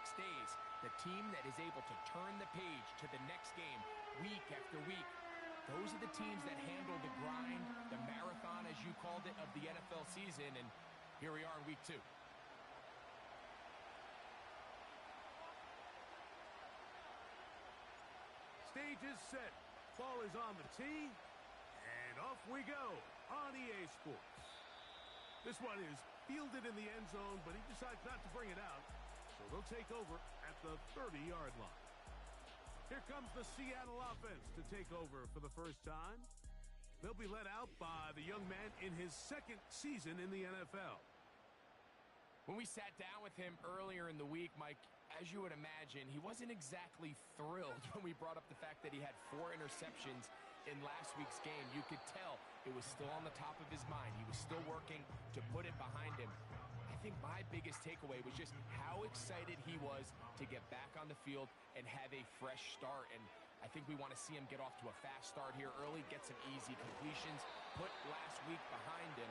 6 days. The team that is able to turn the page to the next game week after week. Those are the teams that handle the grind, the marathon, as you called it, of the NFL season. And here we are in week 2. Stage is set. Ball is on the tee. And off we go on EA Sports. This one is fielded in the end zone, but he decides not to bring it out. So they'll take over at the 30-yard line. Here comes the Seattle offense to take over for the first time. They'll be led out by the young man in his 2nd season in the NFL. When we sat down with him earlier in the week, Mike, as you would imagine, he wasn't exactly thrilled when we brought up the fact that he had 4 interceptions in last week's game. You could tell it was still on the top of his mind. He was still working to put it behind him. I think my biggest takeaway was just how excited he was to get back on the field and have a fresh start. And I think we want to see him get off to a fast start here early, get some easy completions, put last week behind him.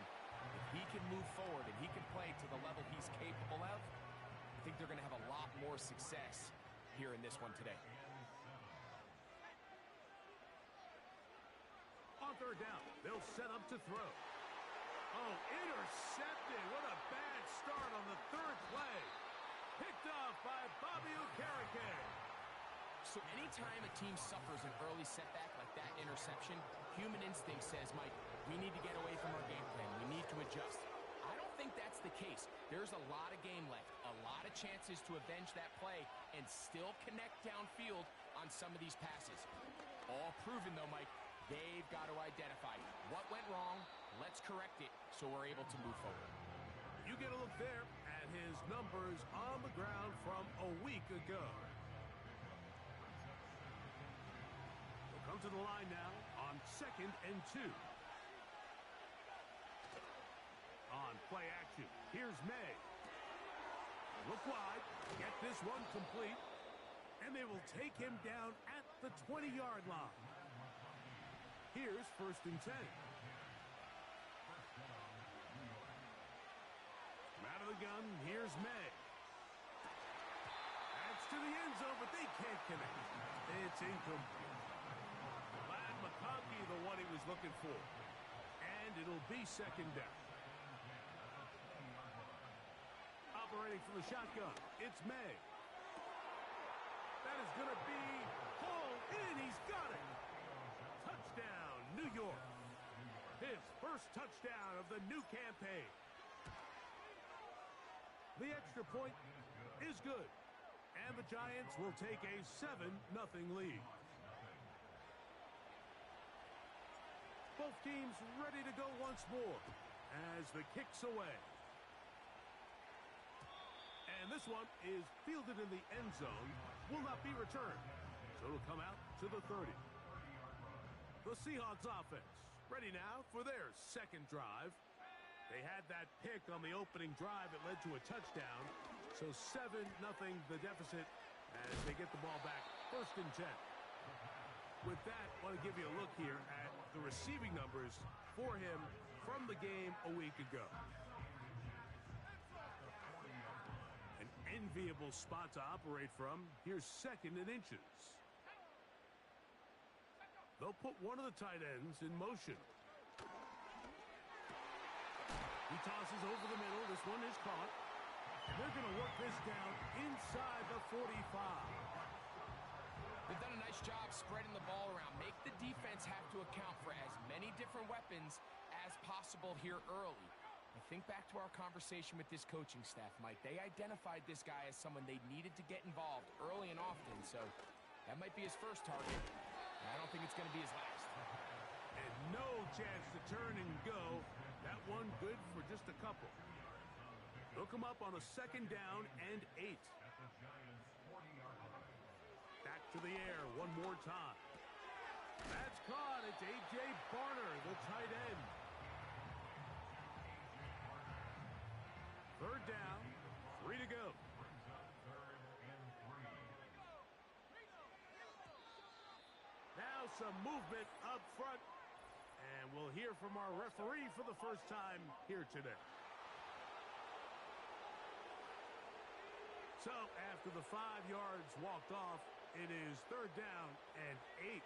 If he can move forward and he can play to the level he's capable of, I think they're going to have a lot more success here in this one today. On 3rd down, they'll set up to throw. Oh, intercepted. What a bad start on the 3rd play. Picked off by Bobby Okereke. So anytime a team suffers an early setback like that interception, human instinct says, Mike, we need to get away from our game plan. We need to adjust. I don't think that's the case. There's a lot of game left, a lot of chances to avenge that play and still connect downfield on some of these passes. All proven, though, Mike. They've got to identify what went wrong. Let's correct it so we're able to move forward. You get a look there at his numbers on the ground from a week ago. He'll come to the line now on 2nd and 2. On play action, here's May. Look wide, get this one complete, and they will take him down at the 20-yard line. Here's 1st and 10. Out of the gun, here's May. That's to the end zone, but they can't connect. It's incomplete. Glad McConkey, the one he was looking for. And it'll be 2nd down. Operating from the shotgun, it's May. That is going to be hauled in. He's got it. Touchdown, New York. His 1st touchdown of the new campaign. The extra point is good. And the Giants will take a 7-0 lead. Both teams ready to go once more as the kick's away. And this one is fielded in the end zone, will not be returned. So it'll come out to the 30. The Seahawks offense ready now for their 2nd drive. They had that pick on the opening drive that led to a touchdown. So 7-0 the deficit as they get the ball back 1st and 10. With that, I want to give you a look here at the receiving numbers for him from the game a week ago. An enviable spot to operate from. Here's 2nd and inches. They'll put one of the tight ends in motion. He tosses over the middle. This one is caught. They're going to work this down inside the 45. They've done a nice job spreading the ball around. Make the defense have to account for as many different weapons as possible here early. I think back to our conversation with this coaching staff, Mike. They identified this guy as someone they needed to get involved early and often, so that might be his first target, and I don't think it's going to be his last. And no chance to turn and go. That one good for just a couple. They'll come up on a 2nd down and 8. Back to the air one more time. That's caught. It's A.J. Barner, the tight end. 3rd down, 3 to go. Now some movement up front. And we'll hear from our referee for the first time here today. So after the 5 yards walked off, it is 3rd down and 8.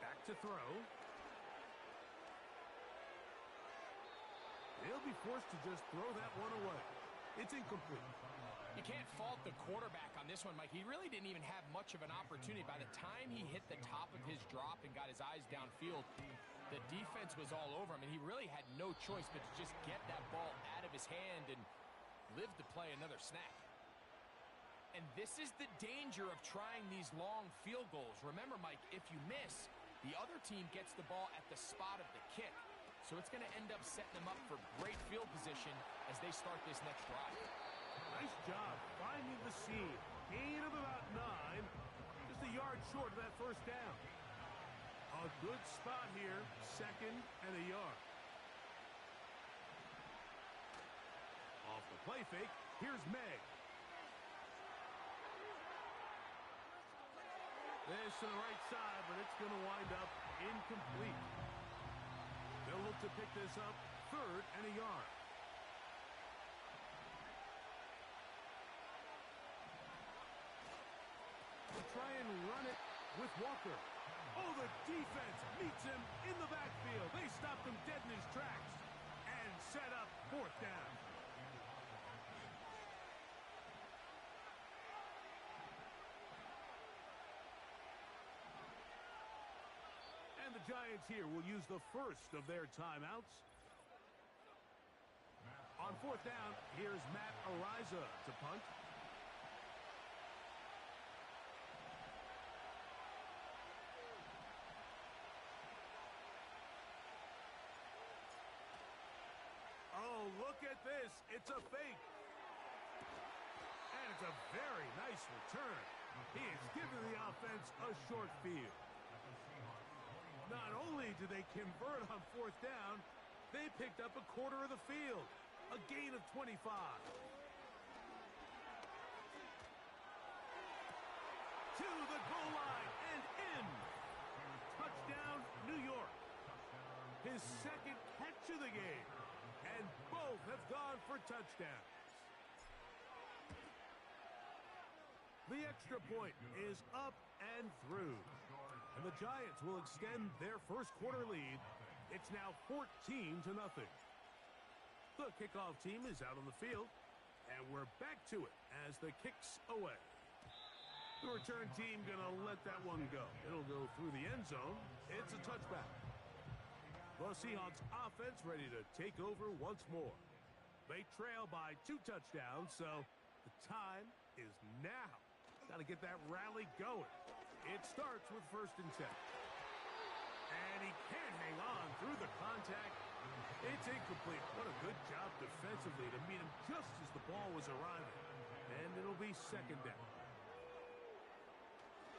Back to throw. He'll be forced to just throw that one away. It's incomplete. You can't fault the quarterback on this one, Mike. He really didn't even have much of an opportunity. By the time he hit the top of his drop and got his eyes downfield, the defense was all over him, and he really had no choice but to just get that ball out of his hand and live to play another snap. And this is the danger of trying these long field goals. Remember, Mike, if you miss, the other team gets the ball at the spot of the kick. So it's going to end up setting them up for great field position as they start this next drive. Nice job finding the seam. Gain of about 9. Just a yard short of that 1st down. A good spot here. 2nd and a yard. Off the play fake. Here's Meg. This to the right side, but it's going to wind up incomplete. They'll look to pick this up 3rd and a yard. They'll try and run it with Walker. Oh, the defense meets him in the backfield. They stopped him dead in his tracks and set up 4th down. And the Giants here will use the first of their timeouts. On 4th down, here's Matt Ariza to punt. Oh, look at this. It's a fake. And it's a very nice return. He has given the offense a short field. Not only did they convert on 4th down, they picked up a quarter of the field. A gain of 25. To the goal line and in. Touchdown, New York. His 2nd catch of the game. And both have gone for touchdowns. The extra point is up and through. And the Giants will extend their 1st quarter lead. It's now 14-0. The kickoff team is out on the field. And we're back to it as the kick's away. The return team going to let that one go. It'll go through the end zone. It's a touchback. The Seahawks offense ready to take over once more. They trail by 2 touchdowns, so the time is now. Got to get that rally going. It starts with 1st and 10. And he can't hang on through the contact. It's incomplete. What a good job defensively to meet him just as the ball was arriving. And it'll be 2nd down.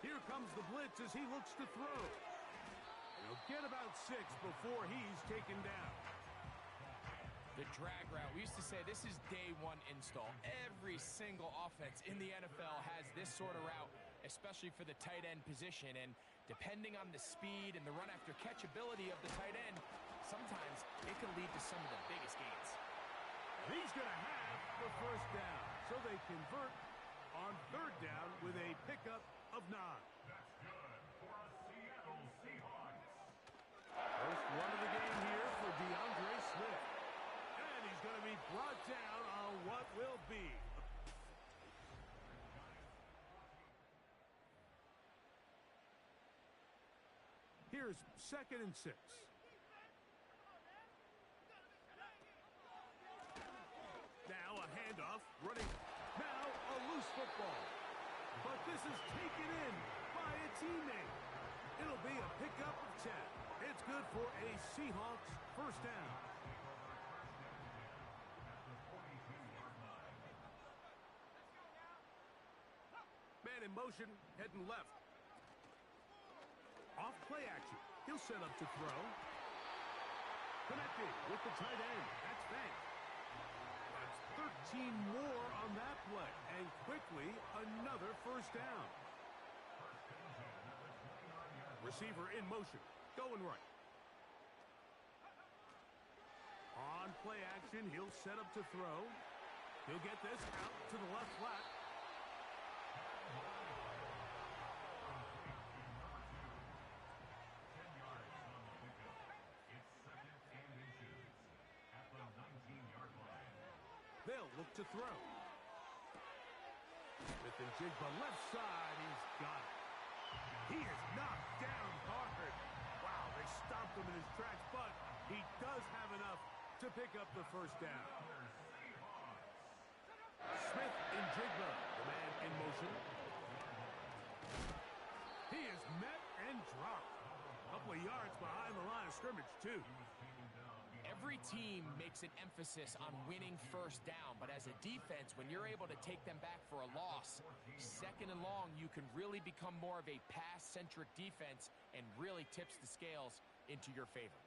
Here comes the blitz as he looks to throw. He'll get about 6 before he's taken down. The drag route. We used to say this is day 1 install. Every single offense in the NFL has this sort of route, especially for the tight end position. And depending on the speed and the run after catch ability of the tight end, sometimes it can lead to some of the biggest gains. And he's going to have the 1st down. So they convert on 3rd down with a pickup of 9. That's good for a Seattle Seahawks. First run of the game here for DeAndre Smith. And he's going to be brought down on what will be. Here's 2nd and 6. Now a handoff, running. Now a loose football. But this is taken in by a teammate. It'll be a pickup of 10. It's good for a Seahawks 1st down. Man in motion, heading left. Off play action. He'll set up to throw. Connected with the tight end. That's Banks. That's 13 more on that play. And quickly, another 1st down. Receiver in motion. Going right. On play action. He'll set up to throw. He'll get this out to the left flat. They'll look to throw. Smith and Jigba left side. He's got it. He is knocked down hard. Wow, they stopped him in his tracks, but he does have enough to pick up the first down. Smith and Jigba, the man in motion. He is met and dropped. A couple of yards behind the line of scrimmage, too. Every team makes an emphasis on winning first down, but as a defense, when you're able to take them back for a loss, second and long, you can really become more of a pass-centric defense and really tips the scales into your favor.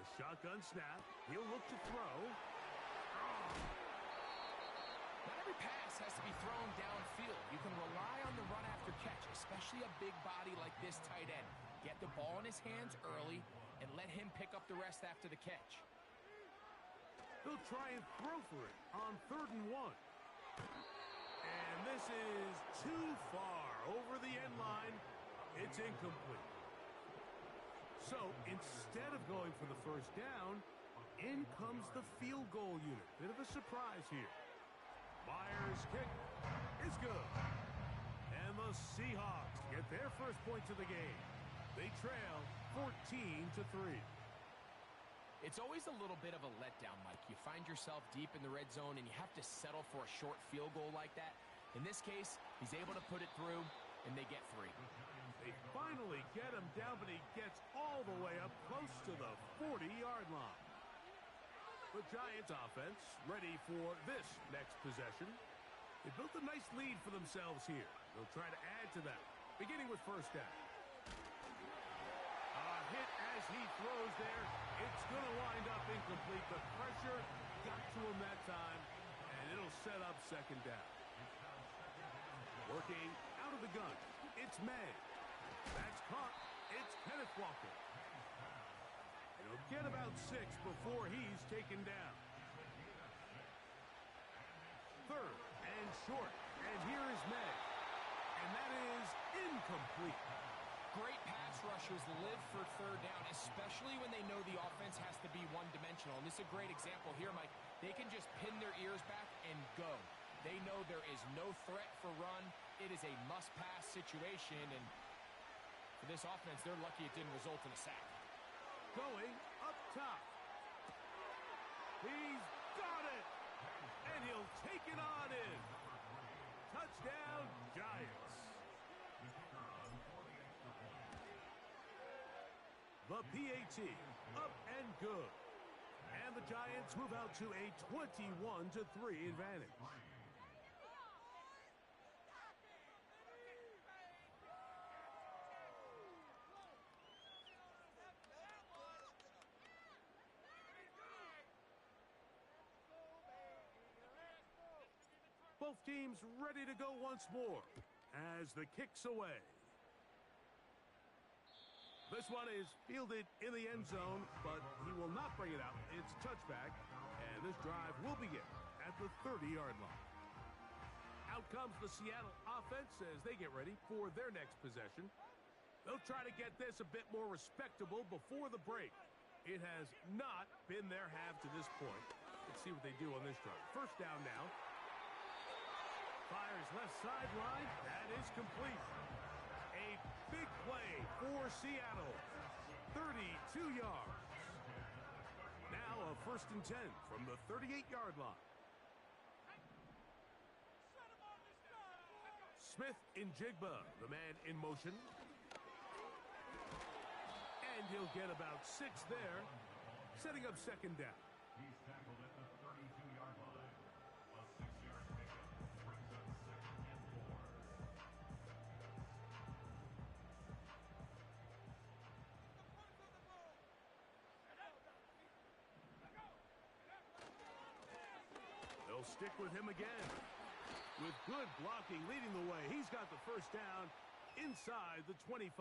A shotgun snap. He'll look to throw. Not every pass has to be thrown downfield. You can rely on the run after catch, especially a big body like this tight end. Get the ball in his hands early and let him pick up the rest after the catch. He'll try and throw for it on 3rd and 1. And this is too far over the end line. It's incomplete. So instead of going for the first down, in comes the field goal unit. Bit of a surprise here. Myers' kick is good. And the Seahawks get their first points of the game. They trail 14-3. It's always a little bit of a letdown, Mike. You find yourself deep in the red zone and you have to settle for a short field goal like that. In this case, he's able to put it through and they get 3. They finally get him down, but he gets all the way up close to the 40-yard line. The Giants offense ready for this next possession. They built a nice lead for themselves here. They'll try to add to that, beginning with first down. A hit as he throws there. It's going to wind up incomplete. The pressure got to him that time, and it'll set up second down. Working out of the gun, it's May. That's caught. It's Kenneth Walker. He'll get about 6 before he's taken down. 3rd and short. And here is May. And that is incomplete. Great pass rushers live for 3rd down, especially when they know the offense has to be one-dimensional. And this is a great example here, Mike. They can just pin their ears back and go. They know there is no threat for run. It is a must-pass situation, and for this offense, they're lucky it didn't result in a sack. Going up top. He's got it! And he'll take it on in. Touchdown, Giants. The PAT, up and good. And the Giants move out to a 21-3 advantage. Both teams ready to go once more as the kick's away. This one is fielded in the end zone, but he will not bring it out. It's touchback, and this drive will begin at the 30-yard line. Out comes the Seattle offense as they get ready for their next possession. They'll try to get this a bit more respectable before the break. It has not been their half to this point. Let's see what they do on this drive. First down now. Fires left sideline. That is complete. A big play for Seattle. 32 yards. Now a 1st and 10 from the 38-yard line. Smith in Jigba, the man in motion. And he'll get about 6 there, setting up second down. He's tackled at the 32-yard line. A 6-yard pickup brings up 2nd and 4. They'll stick with him again. With good blocking leading the way, he's got the first down inside the 25.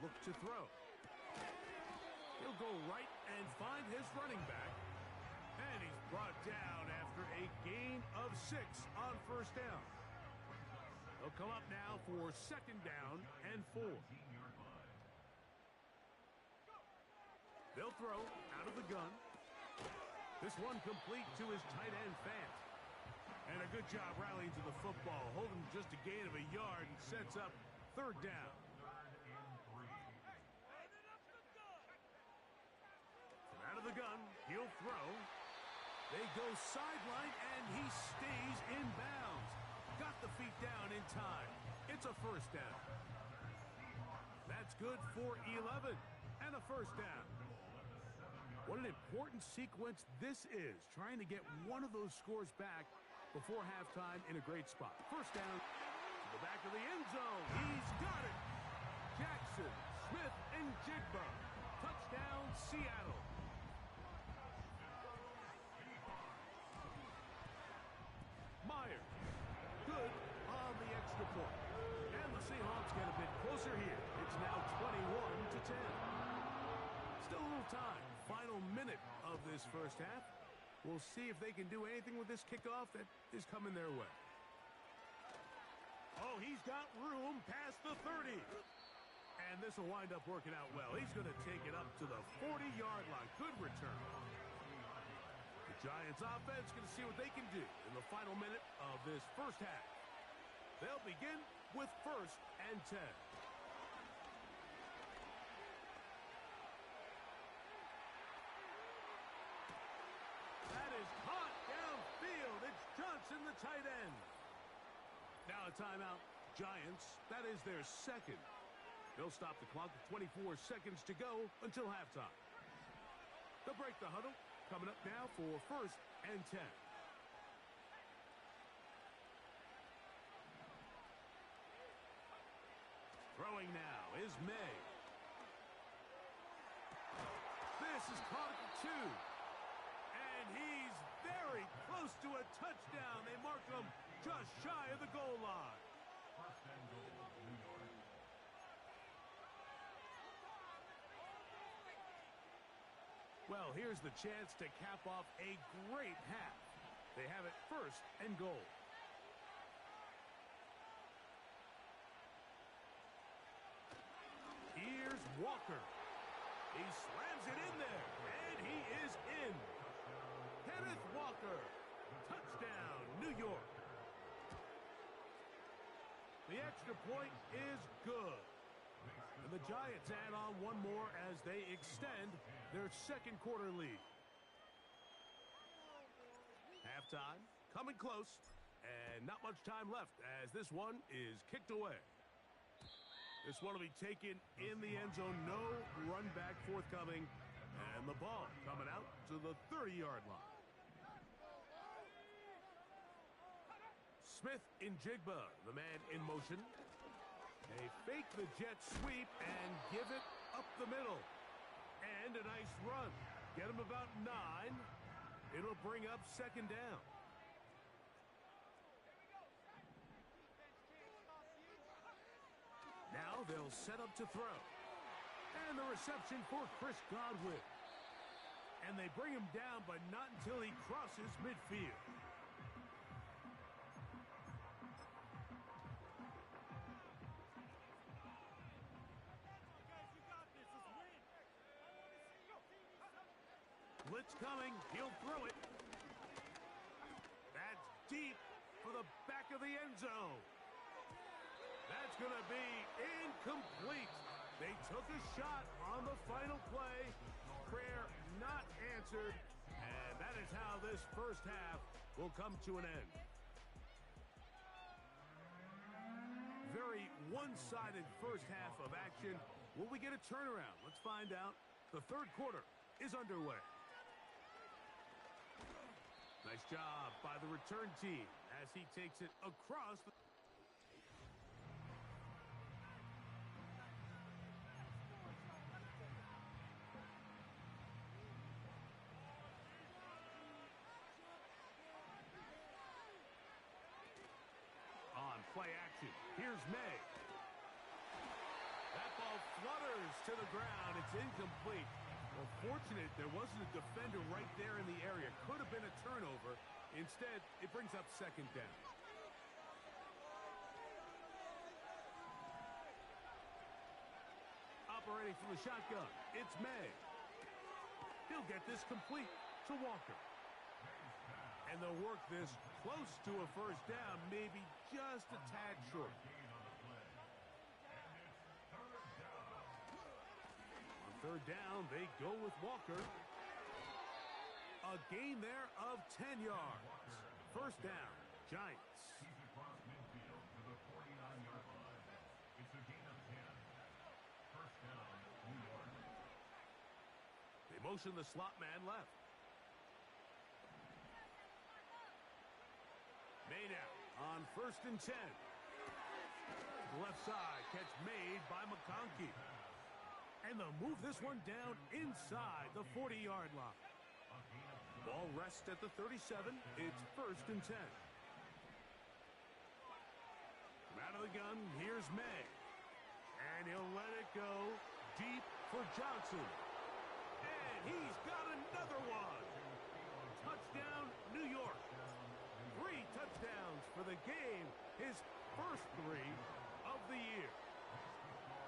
look to throw. He'll go right and find his running back. And he's brought down after a gain of 6 on first down. He'll come up now for second down and 4. They'll throw out of the gun. This one complete to his tight end, Fant. And a good job rallying to the football, holding just a gain of a yard and sets up third down. From out of the gun, he'll throw. They go sideline, and he stays in bounds. Got the feet down in time. It's a first down. That's good for 11 and a first down. What an important sequence this is, trying to get one of those scores back before halftime in a great spot. First down to the back of the end zone. He's got it. Jackson, Smith, and Jigba. Touchdown, Seattle. Myers, good on the extra point. And the Seahawks get a bit closer here. It's now 21-10. Still a little time. Final minute of this first half. We'll see if they can do anything with this kickoff that is coming their way. Oh, he's got room past the 30. And this will wind up working out well. He's going to take it up to the 40-yard line. Good return. The Giants offense going to see what they can do in the final minute of this first half. They'll begin with first and 10. That is caught downfield. It's Johnson, the tight end. Now a timeout. Giants, that is their second. They'll stop the clock with 24 seconds to go until halftime. They'll break the huddle. Coming up now for first and 10. Throwing now is May. This is caught at the 2. And he's very close to a touchdown. They mark him just shy of the goal line. First and goal, New York. Well, here's the chance to cap off a great half. They have it first and goal. Here's Walker. He slams it in there, and he is in. Kenneth Walker. Touchdown, New York. The extra point is good. And the Giants add on one more as they extend their second quarter lead. Halftime, coming close, and not much time left as this one is kicked away. This one will be taken in the end zone. No run back forthcoming. And the ball coming out to the 30-yard line. Smith in Jigba, the man in motion. They fake the jet sweep and give it up the middle. And a nice run. Get him about 9. It'll bring up second down. Now they'll set up to throw. And the reception for Chris Godwin. And they bring him down, but not until he crosses midfield. Blitz coming. He'll throw it. That's deep for the back of the end zone. That's going to be incomplete. They took a shot on the final play. Prayer not answered. And that is how this first half will come to an end. Very one-sided first half of action. Will we get a turnaround? Let's find out. The third quarter is underway. Nice job by the return team as he takes it across the... On play action, here's May. At ball flutters to the ground. It's incomplete. Well, fortunate there wasn't a defender right there in the area. Could have been a turnover. Instead, it brings up second down. Operating from the shotgun, it's May. He'll get this complete to Walker. And they'll work this close to a first down, maybe just a tad short. On third down, they go with Walker. A gain there of 10 yards. First down, Giants. He's across midfield to the 49-yard line. It's a gain of 10. First down, New York. They motion the slot man left. May now on first and 10. Left side, catch made by McConkey. And they'll move this one down inside the 40-yard line. Ball rests at the 37. It's first and 10. From out of the gun, here's May. And he'll let it go deep for Johnson. And he's got another one. Touchdown, New York. 3 touchdowns for the game. His first 3 of the year.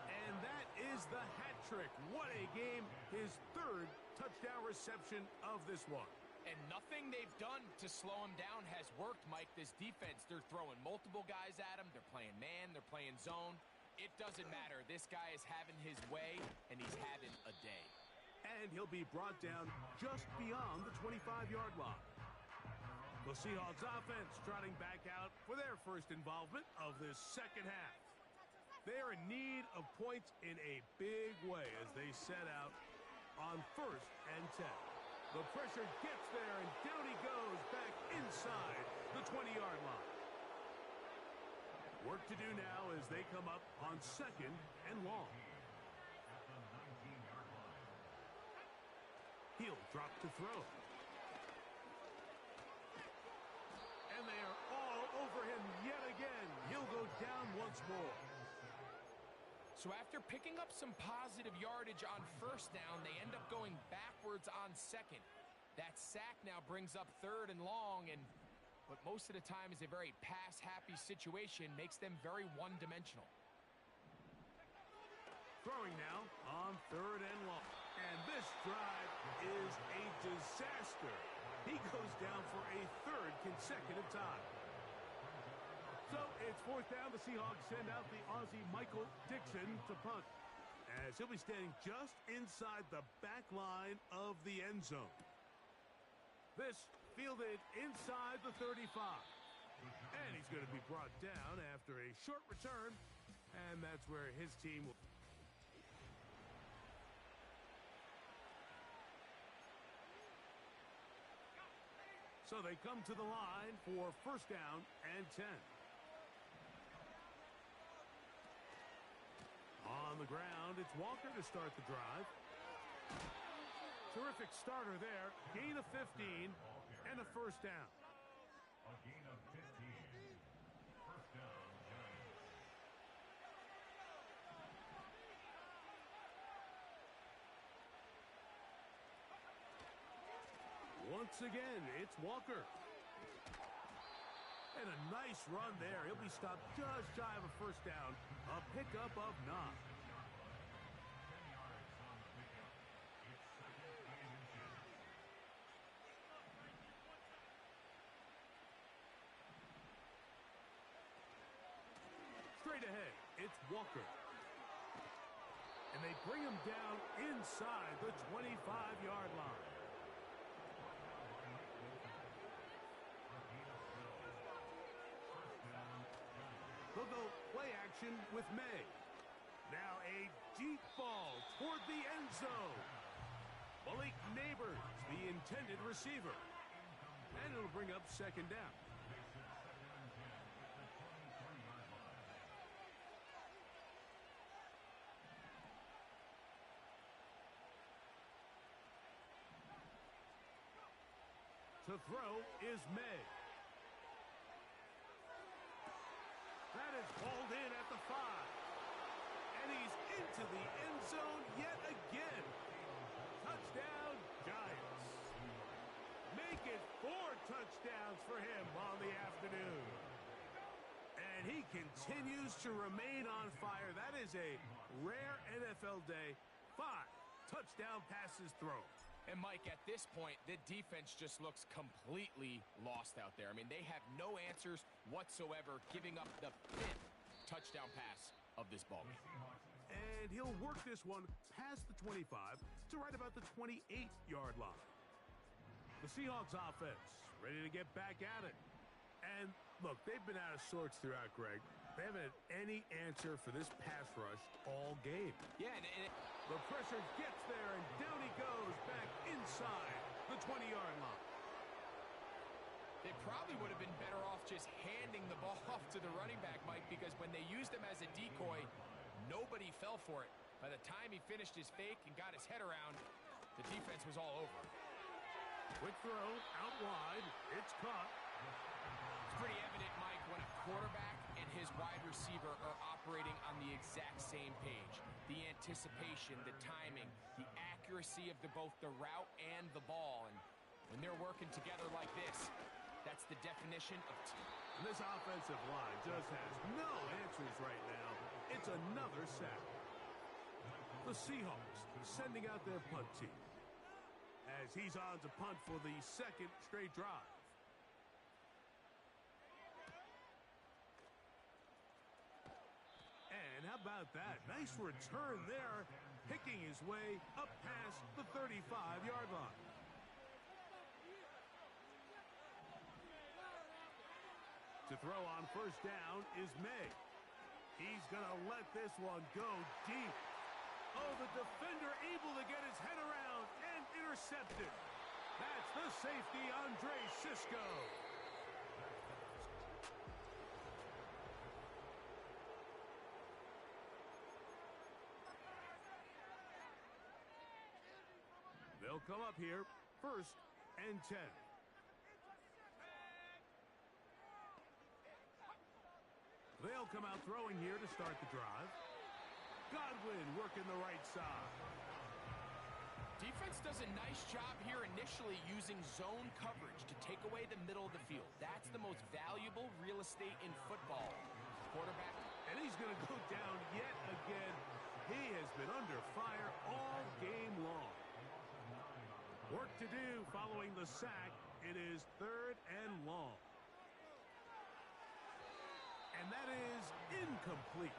And that is the hat trick. What a game. His 3rd touchdown reception of this one. And nothing they've done to slow him down has worked, Mike. This defense, they're throwing multiple guys at him. They're playing man. They're playing zone. It doesn't matter. This guy is having his way, and he's having a day. And he'll be brought down just beyond the 25-yard line. The Seahawks offense trotting back out for their first involvement of this second half. They are in need of points in a big way as they set out on first and 10. The pressure gets there, and down he goes back inside the 20-yard line. Work to do now as they come up on second and long. He'll drop to throw. And they are all over him yet again. He'll go down once more. So after picking up some positive yardage on first down, they end up going backwards on second. That sack now brings up third and long, and what most of the time is a very pass-happy situation makes them very one-dimensional. Throwing now on third and long. And this drive is a disaster. He goes down for a 3rd consecutive time. So it's fourth down. The Seahawks send out the Aussie Michael Dixon to punt, as he'll be standing just inside the back line of the end zone. This fielded inside the 35. And he's going to be brought down after a short return, and that's where his team will. So they come to the line for first down and 10. On the ground, it's Walker to start the drive. Terrific starter there. Gain of 15 and a first down. A gain of 15. First down, Giants. Once again, it's Walker. And a nice run there. He'll be stopped just shy of a first down. A pickup of 9. 10 yards on the pickup. It's second and inches. Straight ahead, it's Walker. And they bring him down inside the 25-yard line. They'll go play action with May. Now a deep ball toward the end zone. Malik Neighbors, the intended receiver. And it'll bring up second down. To throw is May. That is hauled in at the 5. And he's into the end zone yet again. Touchdown, Giants. Make it 4 touchdowns for him on the afternoon. And he continues to remain on fire. That is a rare NFL day. 5 touchdown passes thrown. And, Mike, at this point, the defense just looks completely lost out there. I mean, they have no answers whatsoever, giving up the 5th touchdown pass of this ball game. And he'll work this one past the 25 to right about the 28-yard line. The Seahawks offense ready to get back at it. And, look, they've been out of sorts throughout, Greg. They haven't had any answer for this pass rush all game. Yeah, the pressure gets there, and down he goes back inside the 20-yard line. They probably would have been better off just handing the ball off to the running back, Mike, because when they used him as a decoy, nobody fell for it. By the time he finished his fake and got his head around, the defense was all over. Quick throw, out wide. It's caught. It's pretty evident, Mike, when a quarterback and his wide receiver are operating on the exact same page. The anticipation, the timing, the accuracy of both the route and the ball. And when they're working together like this, that's the definition of team. This offensive line just has no answers right now. It's another sack. The Seahawks sending out their punt team as he's on to punt for the 2nd straight drive. And how about that? Nice return there, picking his way up past the 35-yard line. To throw on first down is May. He's going to let this one go deep. Oh, the defender able to get his head around and intercepted. That's the safety, Andre Cisco. They'll come up here, 1st and 10. They'll come out throwing here to start the drive. Godwin working the right side. Defense does a nice job here initially using zone coverage to take away the middle of the field. That's the most valuable real estate in football. Quarterback. And he's going to go down yet again. He has been under fire all game long. Work to do following the sack. It is 3rd and long. And that is incomplete.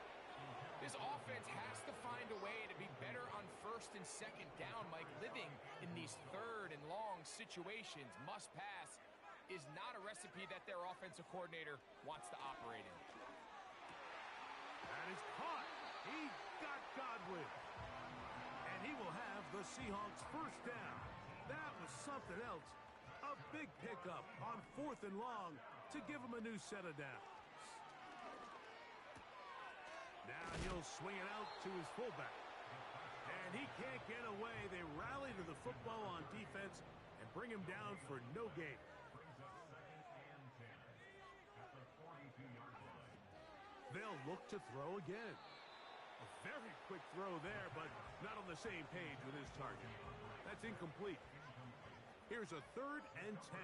This offense has to find a way to be better on 1st and 2nd down, Mike. Living in these 3rd and long situations, must pass, is not a recipe that their offensive coordinator wants to operate in. That is caught. He got Godwin. And he will have the Seahawks 1st down. That was something else. A big pickup on 4th and long to give him a new set of downs. Now he'll swing it out to his fullback. And he can't get away. They rally to the football on defense and bring him down for no gain. They'll look to throw again. A very quick throw there, but not on the same page with his target. That's incomplete. Here's a 3rd and 10.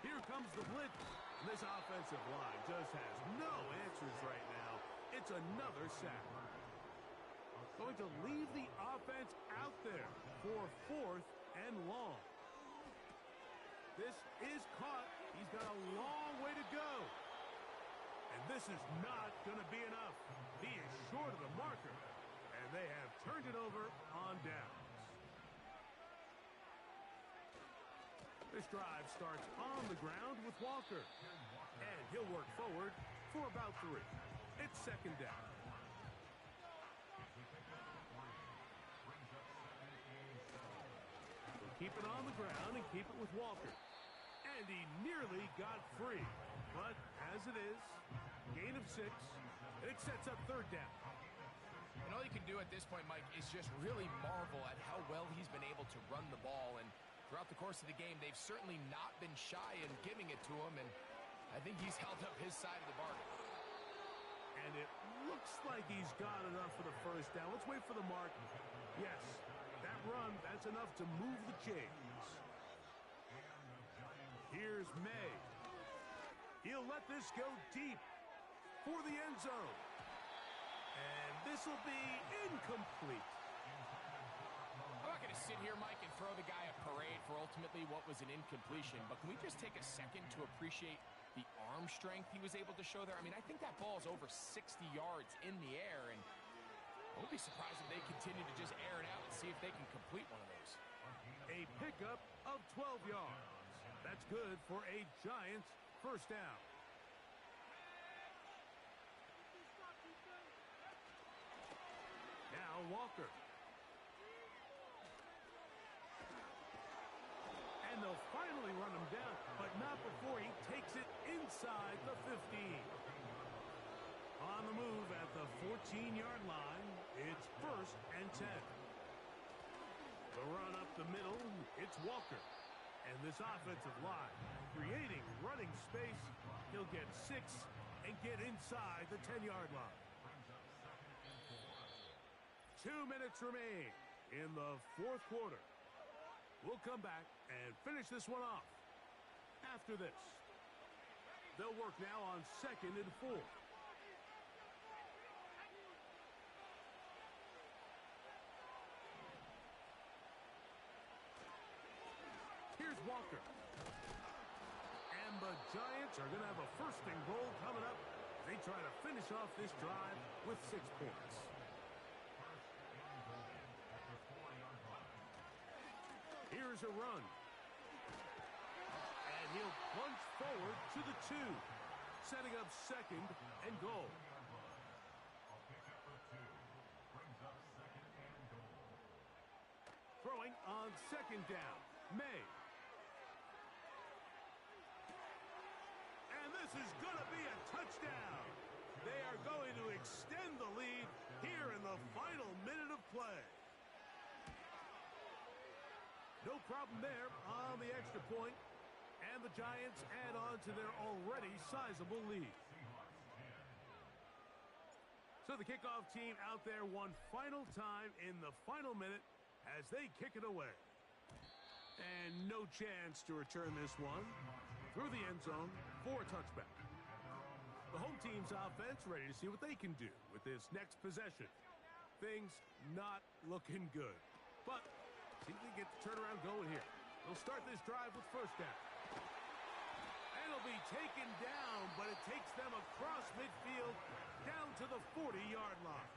Here comes the blitz. This offensive line just has no answers right now. It's another sack. Going to leave the offense out there for 4th and long. This is caught. He's got a long way to go. And this is not going to be enough. He is short of the marker. And they have turned it over on downs. This drive starts on the ground with Walker. And he'll work forward for about 3. It's 2nd down. We'll keep it on the ground and keep it with Walker. And he nearly got free. But as it is, gain of 6. It sets up 3rd down. And all you can do at this point, Mike, is just really marvel at how well he's been able to run the ball. And Throughout the course of the game, they've certainly not been shy in giving it to him, and I think he's held up his side of the bargain. And it looks like he's got enough for the first down. Let's wait for the mark. Yes, that run, that's enough to move the chains. Here's May. He'll let this go deep for the end zone. And this will be incomplete. I'm not going to sit here, Mike, and throw the guy a parade for ultimately what was an incompletion, but can we just take a second to appreciate the arm strength he was able to show there? I mean, I think that ball is over 60 yards in the air, and I won't be surprised if they continue to just air it out and see if they can complete one of those. A pickup of 12 yards. That's good for a Giants first down. Now Walker. And they'll finally run him down, but not before he takes it inside the 15. On the move at the 14-yard line, it's 1st and 10. The run up the middle, it's Walker. And this offensive line creating running space. He'll get 6 and get inside the 10-yard line. 2 minutes remain in the 4th quarter. We'll come back and finish this one off after this. They'll work now on 2nd and 4. Here's Walker. And the Giants are going to have a 1st and goal coming up. They try to finish off this drive with 6 points. Here's a run. And he'll plunge forward to the 2, setting up 2nd and goal. Throwing on 2nd down, May. And this is going to be a touchdown. They are going to extend the lead here in the final minute of play. No problem there on the extra point, and the Giants add on to their already sizable lead. So the kickoff team out there one final time in the final minute as they kick it away. And no chance to return this one through the end zone for a touchback. The home team's offense ready to see what they can do with this next possession. Things not looking good, but see if they get the turnaround going here. They'll start this drive with 1st down. And it'll be taken down, but it takes them across midfield down to the 40-yard line.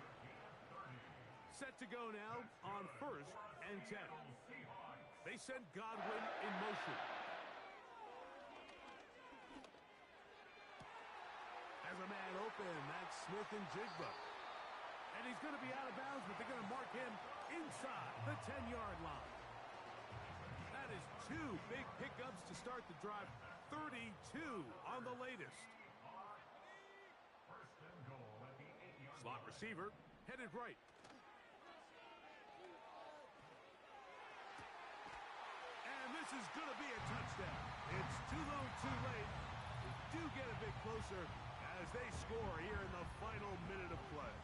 Set to go now on 1st and 10. They send Godwin in motion. As a man open, that's Smith and Jigba. And he's going to be out of bounds, but they're going to mark him inside the 10-yard line. That is 2 big pickups to start the drive. 32 on the latest. Slot receiver headed right. And this is going to be a touchdown. It's too little too late. They do get a bit closer as they score here in the final minute of play.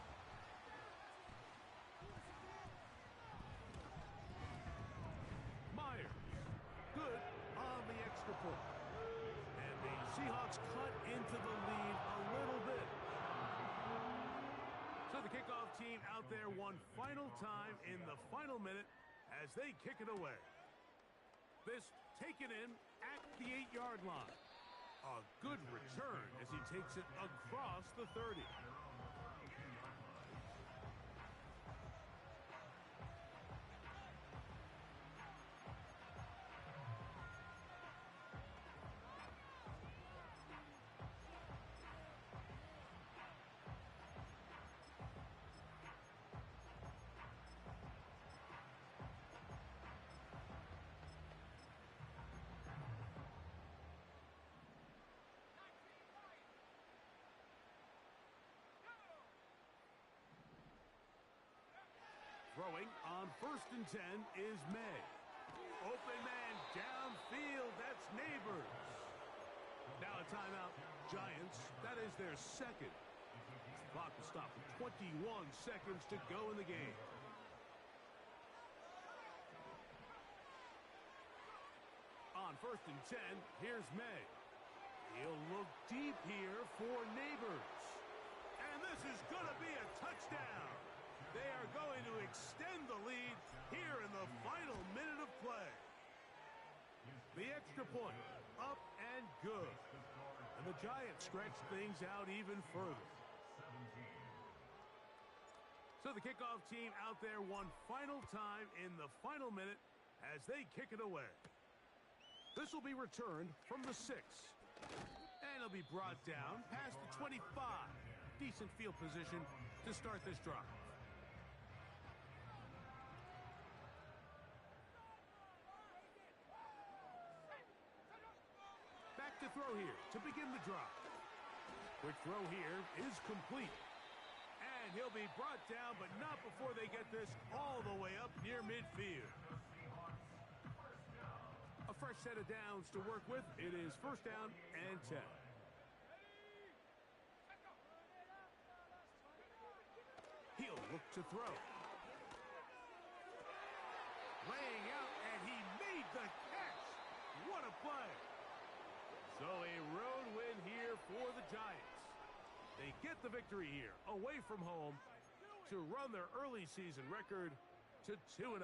Good on the extra point. And the Seahawks cut into the lead a little bit. So the kickoff team out there one final time in the final minute as they kick it away. This taken in at the 8-yard line. A good return as he takes it across the 30. Throwing on 1st and 10 is May. Open man Downfield, that's Neighbors. Now a timeout. Giants, that is their second. Clock will stop with 21 seconds to go in the game. On 1st and 10, here's May. He'll look deep here for Neighbors. And this is going to be a touchdown. They are going to extend the lead here in the final minute of play. The extra point, up and good. And the Giants stretch things out even further. So the kickoff team out there one final time in the final minute as they kick it away. This will be returned from the 6. And it'll be brought down past the 25. Decent field position to start this drive. Back to throw here to begin the drive. Quick throw here is complete. And he'll be brought down, but not before they get this all the way up near midfield. A fresh set of downs to work with. It is 1st down and 10. He'll look to throw. Laying out, and he made the catch. What a play. So a road win here for the Giants. They get the victory here, away from home, to run their early season record to 2-0.